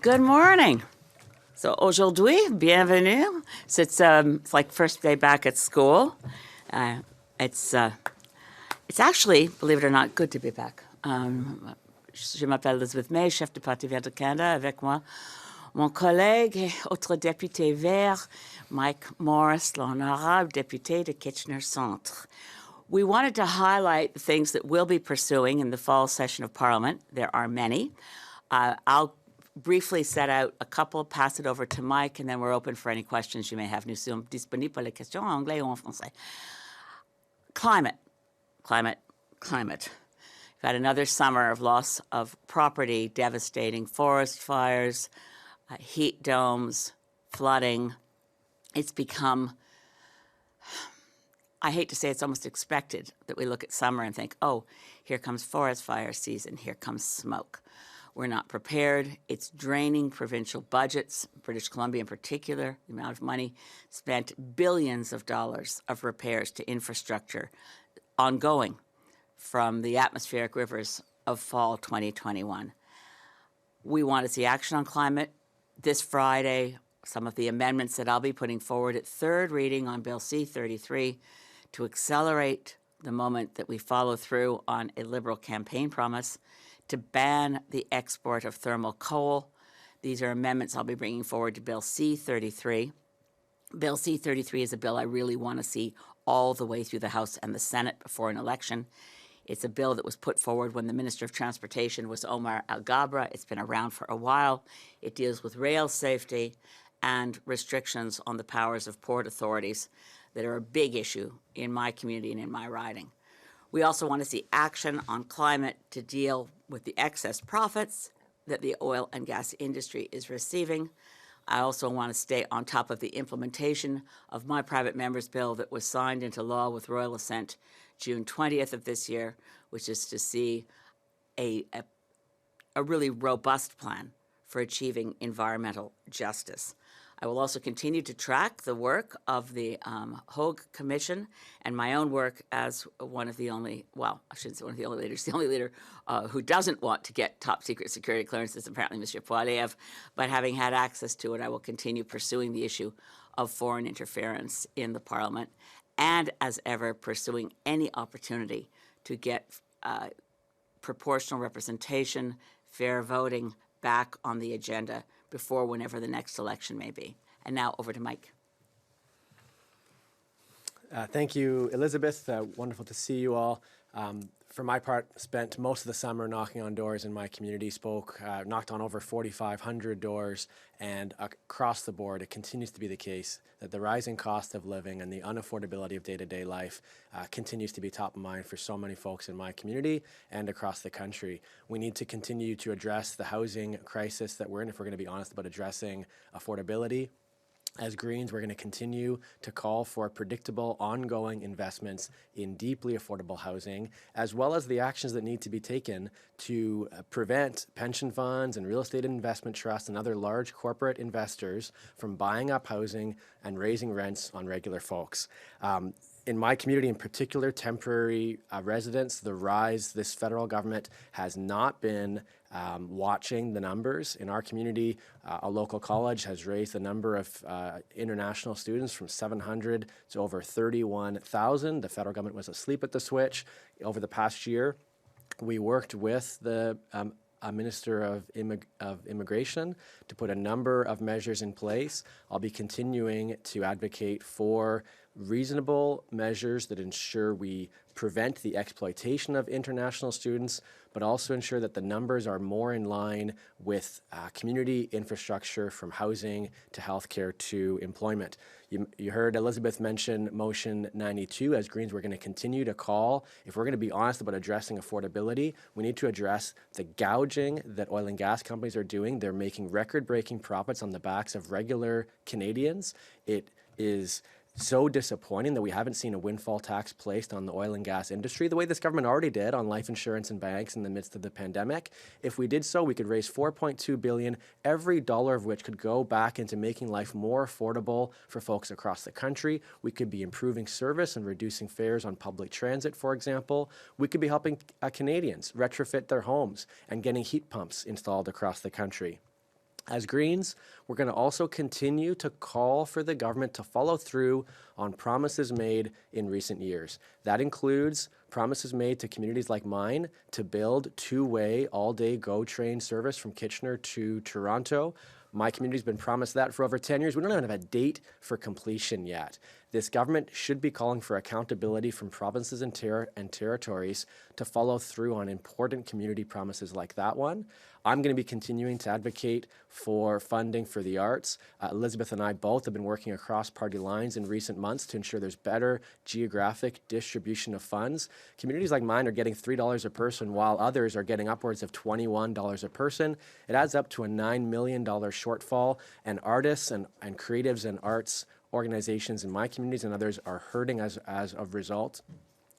Good morning. So aujourd'hui, bienvenue. So it's like first day back at school. It's actually, believe it or not, good to be back. Je m'appelle Elizabeth May, chef du Parti vert du Canada, avec moi mon collègue et autre député vert, Mike Morrice, l'honorable député de Kitchener Centre. We wanted to highlight the things that we'll be pursuing in the fall session of Parliament. There are many. I'll briefly set out a couple, pass it over to Mike, and then we're open for any questions you may have. Nous sommes disponibles pour les questions en anglais ou en français. Climate. We've had another summer of loss of property, devastating forest fires, heat domes, flooding. It's become, I hate to say it's almost expected that we look at summer and think, oh, here comes forest fire season, here comes smoke. We're not prepared. It's draining provincial budgets, British Columbia in particular, the amount of money spent, billions of dollars of repairs to infrastructure ongoing from the atmospheric rivers of fall 2021. We want to see action on climate. This Friday, some of the amendments that I'll be putting forward at third reading on Bill C-33 to accelerate the moment that we follow through on a Liberal campaign promise to ban the export of thermal coal. These are amendments I'll be bringing forward to Bill C-33. Bill C-33 is a bill I really want to see all the way through the House and the Senate before an election. It's a bill that was put forward when the Minister of Transportation was Omar Al-Gabra. It's been around for a while. It deals with rail safety and restrictions on the powers of port authorities that are a big issue in my community and in my riding. We also want to see action on climate to deal with the excess profits that the oil and gas industry is receiving. I also want to stay on top of the implementation of my private member's bill that was signed into law with royal assent June 20th of this year, which is to see a really robust plan for achieving environmental justice. I will also continue to track the work of the Hogue Commission and my own work as one of the only, well, I shouldn't say one of the only leaders, the only leader who doesn't want to get top secret security clearances, apparently Mr. Poilievre, but having had access to it, I will continue pursuing the issue of foreign interference in the Parliament and, as ever, pursuing any opportunity to get proportional representation, fair voting back on the agenda before whenever the next election may be. And now over to Mike. Thank you, Elizabeth. Wonderful to see you all. For my part, spent most of the summer knocking on doors in my community, knocked on over 4,500 doors, and across the board, it continues to be the case that the rising cost of living and the unaffordability of day-to-day life continues to be top of mind for so many folks in my community and across the country. We need to continue to address the housing crisis that we're in if we're going to be honest about addressing affordability. As Greens, we're going to continue to call for predictable, ongoing investments in deeply affordable housing, as well as the actions that need to be taken to prevent pension funds and real estate investment trusts and other large corporate investors from buying up housing and raising rents on regular folks. In my community in particular, temporary residents, the rise, this federal government has not been watching the numbers. In our community, a local college has raised the number of international students from 700 to over 31,000. The federal government was asleep at the switch. Over the past year, we worked with the Minister of Immigration to put a number of measures in place. I'll be continuing to advocate for reasonable measures that ensure we prevent the exploitation of international students, but also ensure that the numbers are more in line with community infrastructure, from housing to healthcare to employment. You heard Elizabeth mention Motion 92. As Greens, we're going to continue to call. If we're going to be honest about addressing affordability, we need to address the gouging that oil and gas companies are doing. They're making record-breaking profits on the backs of regular Canadians. It is so disappointing that we haven't seen a windfall tax placed on the oil and gas industry the way this government already did on life insurance and banks in the midst of the pandemic. If we did so, we could raise $4.2 billion, every dollar of which could go back into making life more affordable for folks across the country. We could be improving service and reducing fares on public transit, for example. We could be helping Canadians retrofit their homes and getting heat pumps installed across the country. As Greens, we're going to also continue to call for the government to follow through on promises made in recent years. That includes promises made to communities like mine to build two-way, all-day GO train service from Kitchener to Toronto. My community's been promised that for over 10 years. We don't even have a date for completion yet. This government should be calling for accountability from provinces and territories to follow through on important community promises like that one. I'm going to be continuing to advocate for funding for the arts. Elizabeth and I both have been working across party lines in recent months to ensure there's better geographic distribution of funds. Communities like mine are getting $3 a person, while others are getting upwards of $21 a person. It adds up to a $9 million shortfall, and artists and creatives and arts organizations in my communities and others are hurting as a result.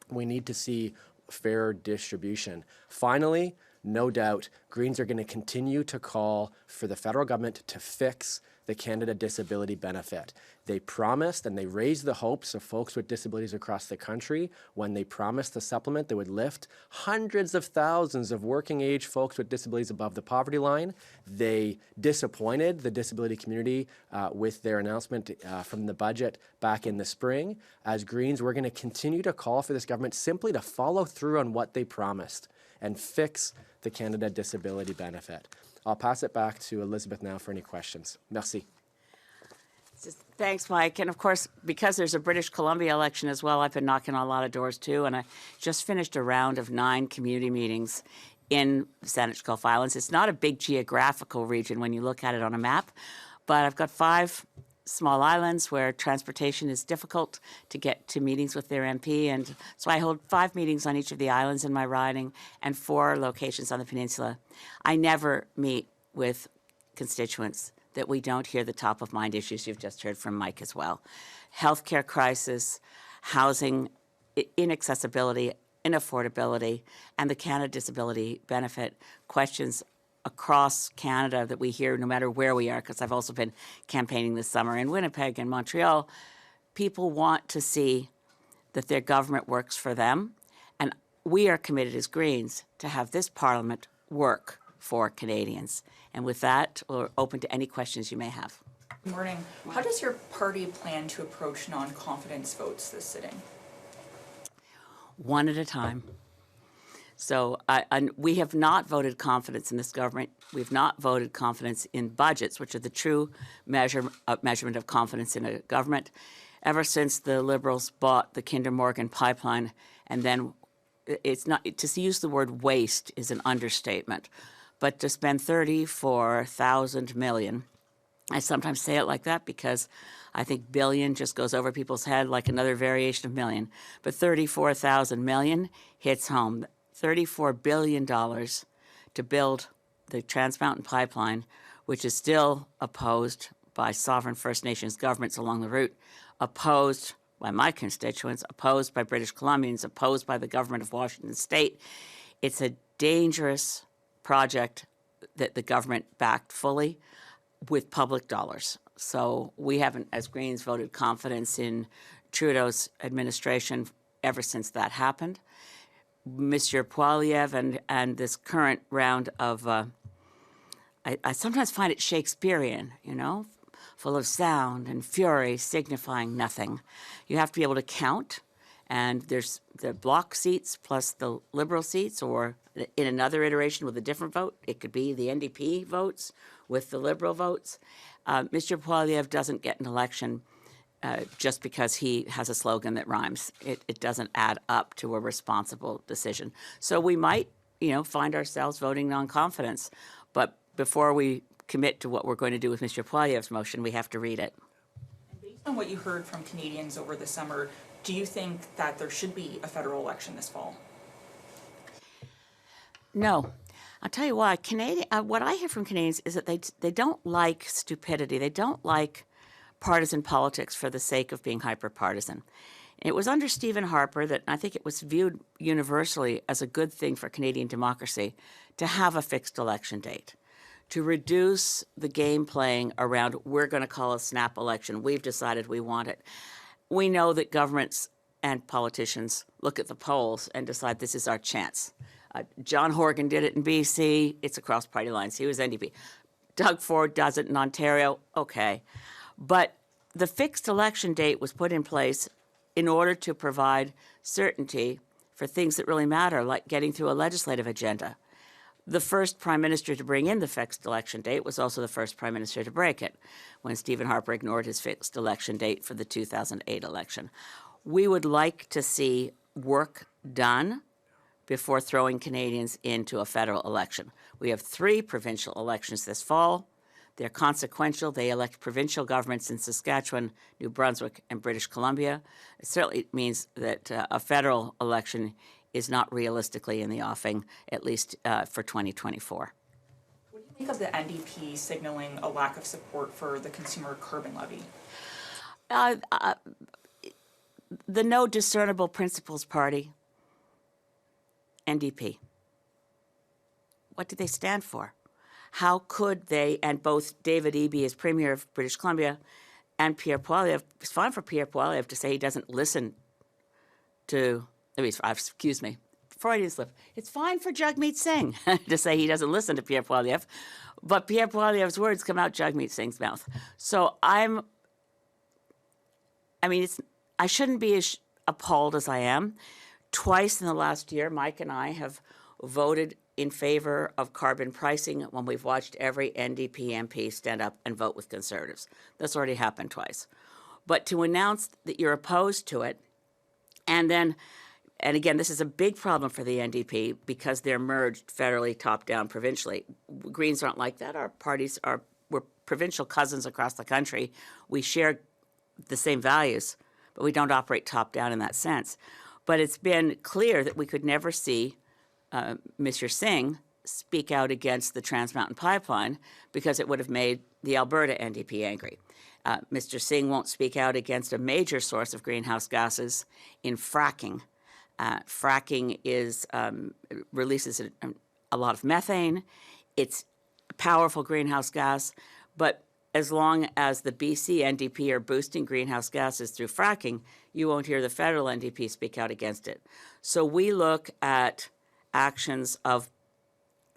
We need to see fair distribution. Finally, no doubt, Greens are going to continue to call for the federal government to fix the Canada Disability Benefit. They promised and they raised the hopes of folks with disabilities across the country when they promised the supplement that would lift hundreds of thousands of working age folks with disabilities above the poverty line. They disappointed the disability community with their announcement from the budget back in the spring. As Greens, we're going to continue to call for this government simply to follow through on what they promised and fix the Canada Disability Benefit. I'll pass it back to Elizabeth now for any questions. Merci. Thanks, Mike. And of course, because there's a British Columbia election as well, I've been knocking on a lot of doors too. And I just finished a round of 9 community meetings in the Saanich Gulf Islands. It's not a big geographical region when you look at it on a map, but I've got 5 small islands where transportation is difficult to get to meetings with their MP. And so I hold 5 meetings on each of the islands in my riding and 4 locations on the peninsula. I never meet with constituents that we don't hear the top of mind issues you've just heard from Mike as well. Healthcare crisis, housing inaccessibility, inaffordability, and the Canada Disability Benefit questions across Canada that we hear no matter where we are, because I've also been campaigning this summer in Winnipeg and Montreal. People want to see that their government works for them, and we are committed as Greens to have this Parliament work for Canadians. And with that, we're open to any questions you may have. Good morning. How does your party plan to approach non-confidence votes this sitting? One at a time. So we have not voted confidence in this government. We've not voted confidence in budgets, which are the true measurement of confidence in a government, ever since the Liberals bought the Kinder Morgan pipeline. And then it's not, to use the word waste is an understatement, but to spend $34,000 million, I sometimes say it like that because I think billion just goes over people's head like another variation of million. But $34,000 million hits home. $34 billion to build the Trans Mountain Pipeline, which is still opposed by sovereign First Nations governments along the route, opposed by my constituents, opposed by British Columbians, opposed by the government of Washington State. It's a dangerous project that the government backed fully with public dollars. So we haven't, as Greens, voted confidence in Trudeau's administration ever since that happened. Mr. Poilievre and this current round of, I sometimes find it Shakespearean, you know, full of sound and fury signifying nothing. You have to be able to count, and there's the block seats plus the Liberal seats, or in another iteration with a different vote. It could be the NDP votes with the Liberal votes. Mr. Poilievre doesn't get an election just because he has a slogan that rhymes. It doesn't add up to a responsible decision. So we might, find ourselves voting non-confidence. But before we commit to what we're going to do with Mr. Poilievre's motion, we have to read it. And based on what you heard from Canadians over the summer, do you think that there should be a federal election this fall? No. I'll tell you why. What I hear from Canadians is that they don't like stupidity. They don't like partisan politics for the sake of being hyper-partisan. It was under Stephen Harper that I think it was viewed universally as a good thing for Canadian democracy to have a fixed election date, to reduce the game playing around we're going to call a snap election, we've decided we want it. We know that governments and politicians look at the polls and decide this is our chance. John Horgan did it in BC. It's across party lines. He was NDP. Doug Ford does it in Ontario, okay. But the fixed election date was put in place in order to provide certainty for things that really matter, like getting through a legislative agenda. The first prime minister to bring in the fixed election date was also the first prime minister to break it, when Stephen Harper ignored his fixed election date for the 2008 election. We would like to see work done before throwing Canadians into a federal election. We have 3 provincial elections this fall. They're consequential. They elect provincial governments in Saskatchewan, New Brunswick, and British Columbia. It certainly means that a federal election is not realistically in the offing, at least for 2024. What do you think of the NDP signaling a lack of support for the consumer carbon levy? The No Discernible Principles Party, NDP. What do they stand for? How could they, and both David Eby as Premier of British Columbia and Pierre Poilievre, it's fine for Pierre Poilievre to say he doesn't listen to, excuse me, Freudian slip. It's fine for Jagmeet Singh to say he doesn't listen to Pierre Poilievre, but Pierre Poilievre's words come out Jagmeet Singh's mouth. So I shouldn't be as appalled as I am. Twice in the last year, Mike and I have voted in favor of carbon pricing when we've watched every NDP MP stand up and vote with Conservatives. That's already happened twice. But to announce that you're opposed to it, and again, this is a big problem for the NDP because they're merged federally, top-down, provincially. Greens aren't like that. Our parties we're provincial cousins across the country. We share the same values, but we don't operate top-down in that sense. But it's been clear that we could never see Mr. Singh speak out against the Trans Mountain Pipeline because it would have made the Alberta NDP angry. Mr. Singh won't speak out against a major source of greenhouse gases in fracking. Fracking releases a lot of methane. It's a powerful greenhouse gas, but as long as the BC NDP are boosting greenhouse gases through fracking, you won't hear the federal NDP speak out against it. So we look at actions of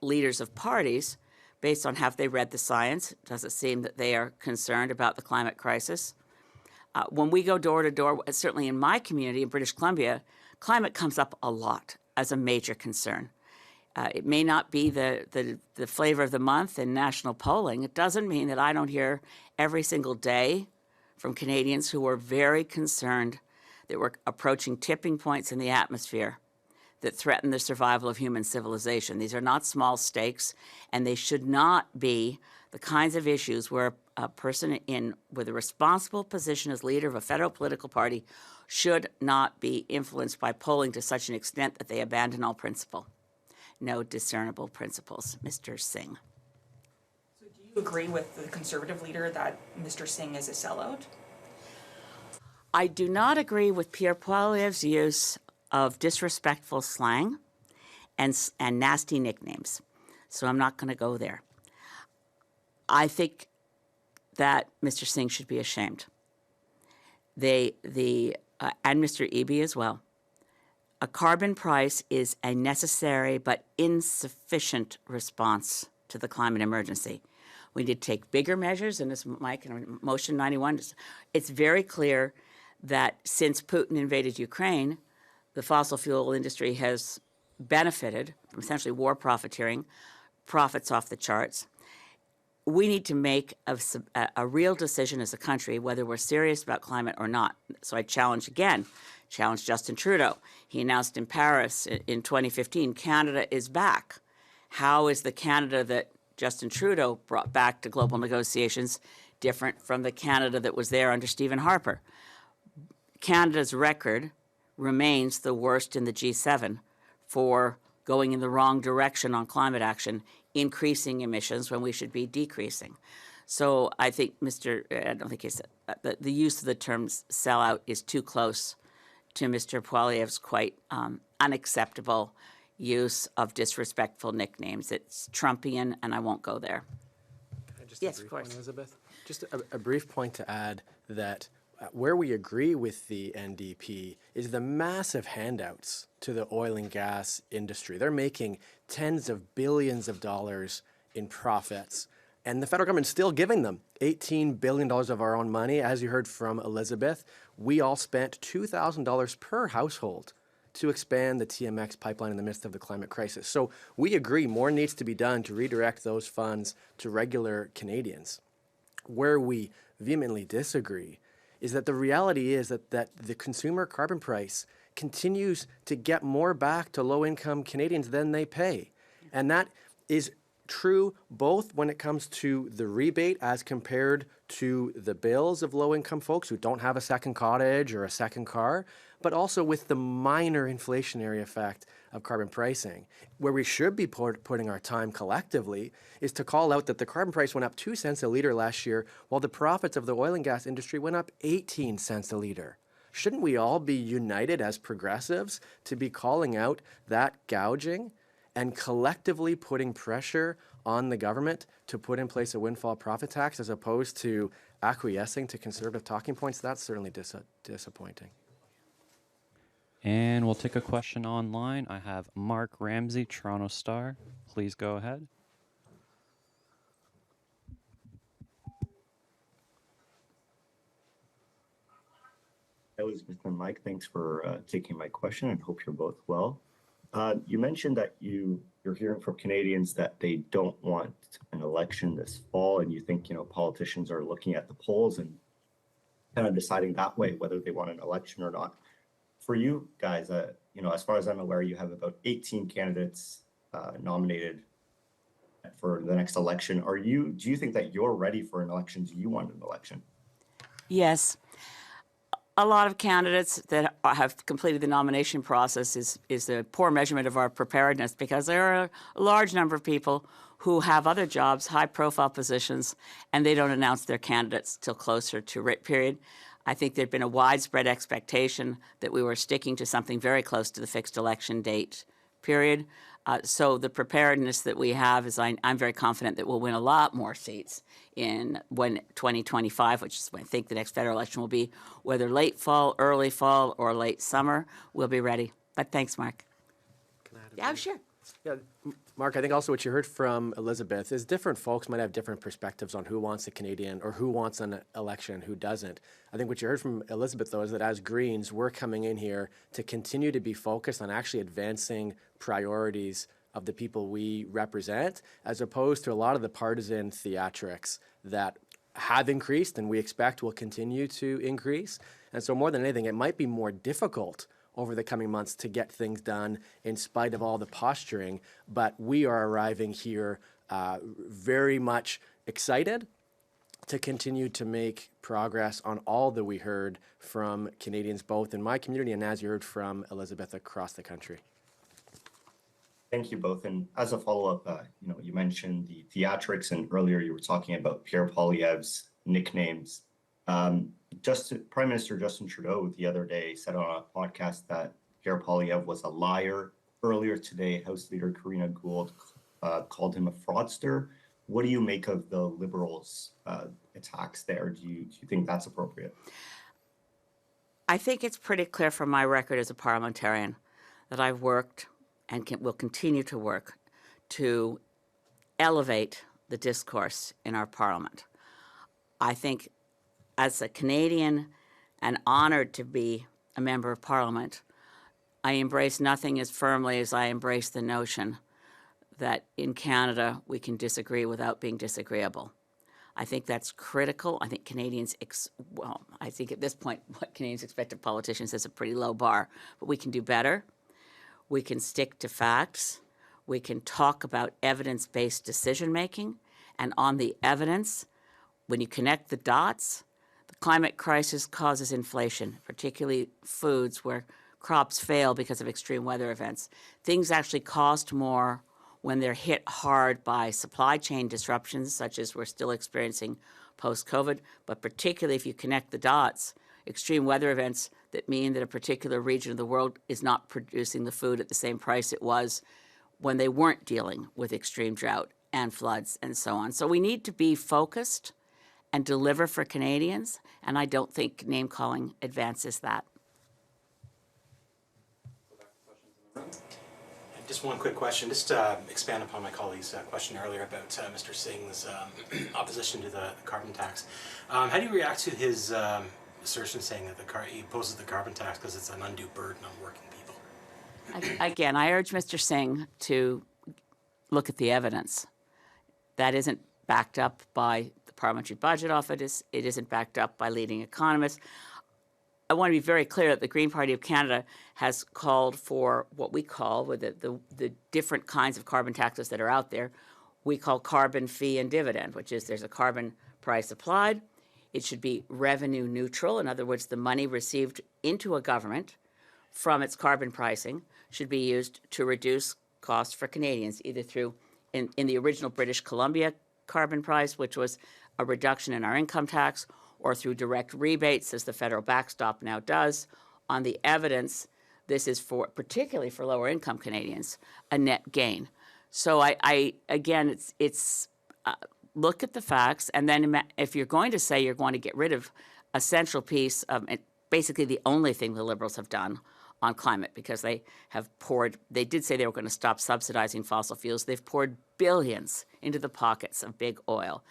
leaders of parties based on have they read the science. Does it seem that they are concerned about the climate crisis? When we go door to door, certainly in my community in British Columbia, climate comes up a lot as a major concern. It may not be the flavor of the month in national polling. It doesn't mean that I don't hear every single day from Canadians who are very concerned that we're approaching tipping points in the atmosphere that threaten the survival of human civilization. These are not small stakes, and they should not be the kinds of issues where a person with a responsible position as leader of a federal political party should not be influenced by polling to such an extent that they abandon all principle. No discernible principles, Mr. Singh. So do you agree with the Conservative leader that Mr. Singh is a sellout? I do not agree with Pierre Poilievre's use of disrespectful slang and nasty nicknames. So I'm not going to go there. I think that Mr. Singh should be ashamed. And Mr. Eby as well. A carbon price is a necessary but insufficient response to the climate emergency. We need to take bigger measures, and as Mike in Motion 91, it's very clear that since Putin invaded Ukraine, the fossil fuel industry has benefited from essentially war profiteering, profits off the charts. We need to make a real decision as a country whether we're serious about climate or not. So I challenge Justin Trudeau. He announced in Paris in 2015, Canada is back. How is the Canada that Justin Trudeau brought back to global negotiations different from the Canada that was there under Stephen Harper? Canada's record remains the worst in the G7 for going in the wrong direction on climate action, increasing emissions when we should be decreasing. So I think I don't think the use of the term sellout is too close to Mr. Poilievre's quite unacceptable use of disrespectful nicknames. It's Trumpian, and I won't go there. Yes, of course. Elizabeth, just a brief point to add that where we agree with the NDP is the massive handouts to the oil and gas industry. They're making tens of billions of dollars in profits. And the federal government's still giving them $18 billion of our own money. As you heard from Elizabeth, we all spent $2,000 per household to expand the TMX pipeline in the midst of the climate crisis. So we agree more needs to be done to redirect those funds to regular Canadians. Where we vehemently disagree is that the reality is that the consumer carbon price continues to get more back to low-income Canadians than they pay. And that is true both when it comes to the rebate as compared to the bills of low-income folks who don't have a second cottage or a second car, but also with the minor inflationary effect of carbon pricing. Where we should be putting our time collectively is to call out that the carbon price went up 2 cents a litre last year, while the profits of the oil and gas industry went up 18 cents a litre. Shouldn't we all be united as progressives to be calling out that gouging and collectively putting pressure on the government to put in place a windfall profit tax as opposed to acquiescing to conservative talking points? That's certainly disappointing. And we'll take a question online. I have Mark Ramsey, Toronto Star. Please go ahead. Elizabeth and Mike, thanks for taking my question and hope you're both well. You mentioned that you're hearing from Canadians that they don't want an election this fall, and you think, politicians are looking at the polls and kind of deciding that way whether they want an election or not. For you guys, as far as I'm aware, you have about 18 candidates nominated for the next election. Do you think that you're ready for an election? Do you want an election? Yes. A lot of candidates that have completed the nomination process is a poor measurement of our preparedness, because there are a large number of people who have other jobs, high-profile positions, and they don't announce their candidates till closer to writ period. I think there'd been a widespread expectation that we were sticking to something very close to the fixed election date period. So the preparedness that we have is I'm very confident that we'll win a lot more seats in 2025, which is when I think the next federal election will be. Whether late fall, early fall, or late summer, we'll be ready. But thanks, Mark. Can I add a Yeah, bit? sure. Yeah, Mark, I think also what you heard from Elizabeth is different folks might have different perspectives on who wants a Canadian or who wants an election, who doesn't. I think what you heard from Elizabeth, though, is that as Greens, we're coming in here to continue to be focused on actually advancing priorities of the people we represent, as opposed to a lot of the partisan theatrics that have increased and we expect will continue to increase. And so more than anything, it might be more difficult over the coming months to get things done in spite of all the posturing, but we are arriving here very much excited to continue to make progress on all that we heard from Canadians, both in my community and as you heard from Elizabeth across the country. Thank you both. And as a follow-up, you mentioned the theatrics, and earlier you were talking about Pierre Poilievre's nicknames. Prime Minister Justin Trudeau the other day said on a podcast that Pierre Poilievre was a liar. Earlier today, House Leader Karina Gould called him a fraudster. What do you make of the Liberals' attacks there? Do you think that's appropriate? I think it's pretty clear from my record as a parliamentarian that I've worked and will continue to work to elevate the discourse in our parliament. I think as a Canadian and honored to be a member of parliament, I embrace nothing as firmly as I embrace the notion that in Canada we can disagree without being disagreeable. I think that's critical. I think Canadians, I think at this point what Canadians expect of politicians is a pretty low bar, but we can do better. We can stick to facts. We can talk about evidence-based decision-making. And on the evidence, when you connect the dots, the climate crisis causes inflation, particularly foods where crops fail because of extreme weather events. Things actually cost more when they're hit hard by supply chain disruptions, such as we're still experiencing post-COVID, but particularly if you connect the dots, extreme weather events that mean that a particular region of the world is not producing the food at the same price it was when they weren't dealing with extreme drought and floods and so on. So we need to be focused and deliver for Canadians, and I don't think name-calling advances that. Just one quick question, just to expand upon my colleague's question earlier about Mr. Singh's opposition to the carbon tax. How do you react to his assertion saying that he opposes the carbon tax because it's an undue burden on working people? Again, I urge Mr. Singh to look at the evidence. That isn't backed up by the Parliamentary Budget Office. It isn't backed up by leading economists. I want to be very clear that the Green Party of Canada has called for what we call, with the different kinds of carbon taxes that are out there, we call carbon fee and dividend, which is there's a carbon price applied. It should be revenue neutral. In other words, the money received into a government from its carbon pricing should be used to reduce costs for Canadians, either through, in the original British Columbia carbon price, which was a reduction in our income tax, or through direct rebates, as the federal backstop now does. On the evidence, this is for, particularly for lower income Canadians, a net gain. So again, it's look at the facts, and then if you're going to say you're going to get rid of a central piece of, basically the only thing the Liberals have done on climate, because they did say they were going to stop subsidizing fossil fuels. They've poured billions into the pockets of big oil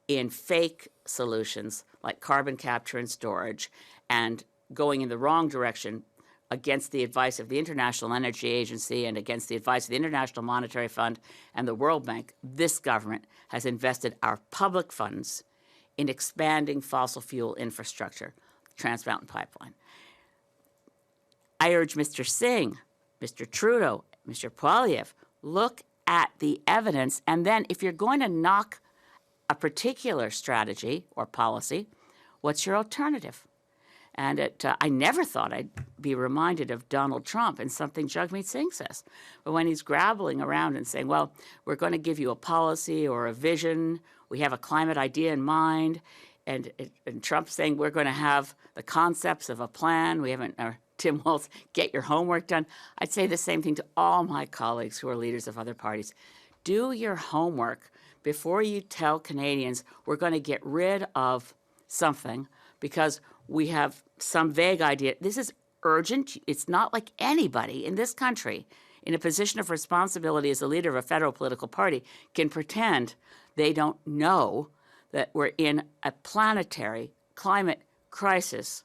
in fake solutions like carbon capture and storage, and going in the wrong direction against the advice of the International Energy Agency and against the advice of the International Monetary Fund and the World Bank. This government has invested our public funds in expanding fossil fuel infrastructure, Trans Mountain Pipeline. I urge Mr. Singh, Mr. Trudeau, Mr. Poilievre, look at the evidence, and then if you're going to knock a particular strategy or policy, what's your alternative? And I never thought I'd be reminded of Donald Trump and something Jagmeet Singh says. But when he's grappling around and saying, well, we're going to give you a policy or a vision, we have a climate idea in mind, and Trump saying we're going to have the concepts of a plan, we haven't, or Tim Walz, get your homework done. I'd say the same thing to all my colleagues who are leaders of other parties. Do your homework before you tell Canadians we're going to get rid of something because we have some vague idea. This is urgent. It's not like anybody in this country in a position of responsibility as a leader of a federal political party can pretend they don't know that we're in a planetary climate crisis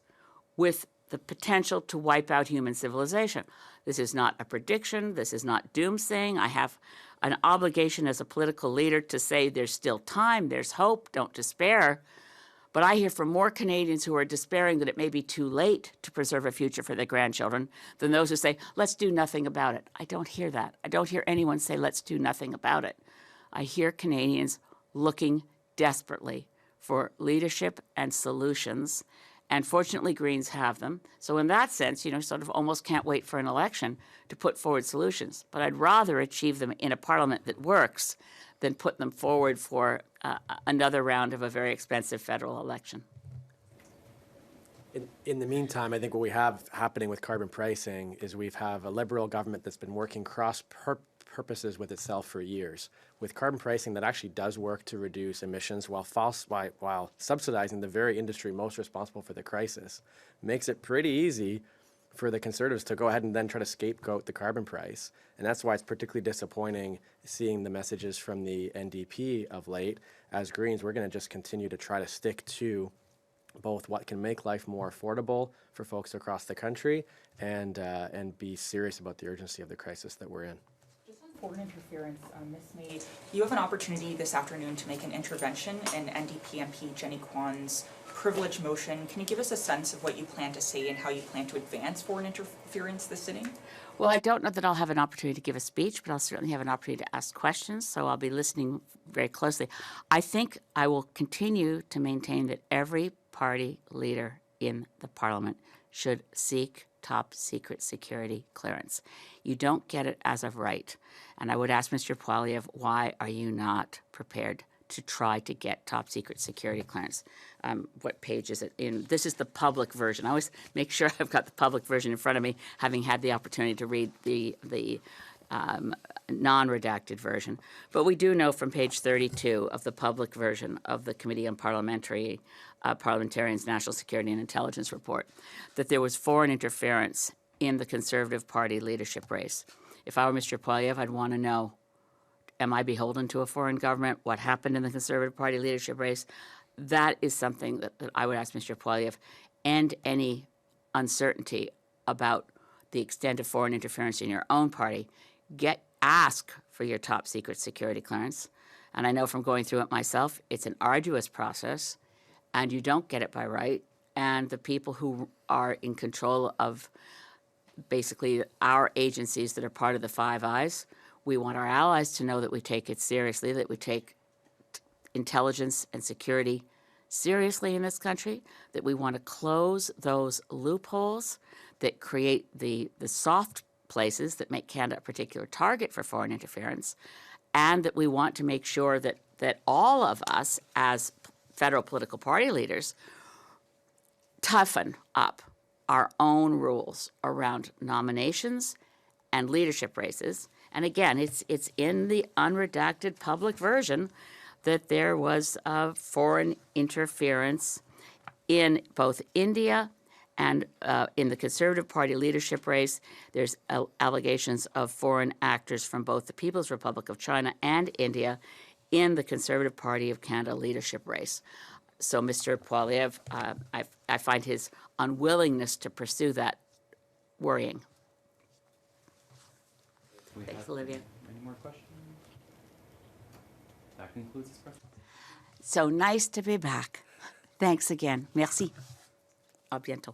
with the potential to wipe out human civilization. This is not a prediction. This is not doomsaying. I have an obligation as a political leader to say there's still time, there's hope, don't despair. But I hear from more Canadians who are despairing that it may be too late to preserve a future for their grandchildren than those who say, let's do nothing about it. I don't hear that. I don't hear anyone say, let's do nothing about it. I hear Canadians looking desperately for leadership and solutions. And fortunately, Greens have them. So in that sense, sort of almost can't wait for an election to put forward solutions. But I'd rather achieve them in a parliament that works than put them forward for another round of a very expensive federal election. In the meantime, I think what we have happening with carbon pricing is we have a Liberal government that's been working cross purposes with itself for years, with carbon pricing that actually does work to reduce emissions while subsidizing the very industry most responsible for the crisis. Makes it pretty easy for the Conservatives to go ahead and then try to scapegoat the carbon price. And that's why it's particularly disappointing seeing the messages from the NDP of late. As Greens, we're going to just continue to try to stick to both what can make life more affordable for folks across the country and be serious about the urgency of the crisis that we're in. Just on foreign interference, Ms. May, you have an opportunity this afternoon to make an intervention in NDP MP Jenny Kwan's privilege motion. Can you give us a sense of what you plan to say and how you plan to advance foreign interference this sitting? Well, I don't know that I'll have an opportunity to give a speech, but I'll certainly have an opportunity to ask questions, so I'll be listening very closely. I think I will continue to maintain that every party leader in the Parliament should seek top secret security clearance. You don't get it as of right. And I would ask Mr. Poilievre, why are you not prepared to try to get top secret security clearance? What page is it in? This is the public version. I always make sure I've got the public version in front of me, having had the opportunity to read the non-redacted version. But we do know from page 32 of the public version of the Committee on Parliamentarians' National Security and Intelligence Report that there was foreign interference in the Conservative Party leadership race. if I were Mr. Poilievre, I'd want to know, am I beholden to a foreign government? What happened in the Conservative Party leadership race? That is something that I would ask Mr. Poilievre, and any uncertainty about the extent of foreign interference in your own party. Ask for your top secret security clearance. And I know from going through it myself, it's an arduous process, and you don't get it by right. And the people who are in control of basically our agencies that are part of the Five Eyes, we want our allies to know that we take it seriously, that we take intelligence and security seriously in this country, that we want to close those loopholes that create the soft places that make Canada a particular target for foreign interference, and that we want to make sure that all of us as federal political party leaders toughen up our own rules around nominations and leadership races. And again, it's in the unredacted public version that there was foreign interference in both India and in the Conservative Party leadership race. There's allegations of foreign actors from both the People's Republic of China and India in the Conservative Party of Canada leadership race. So Mr. Poilievre, I find his unwillingness to pursue that worrying. Do we Thanks, have Olivia. Any more questions? That concludes this question. So nice to be back. Thanks again. Merci. À bientôt.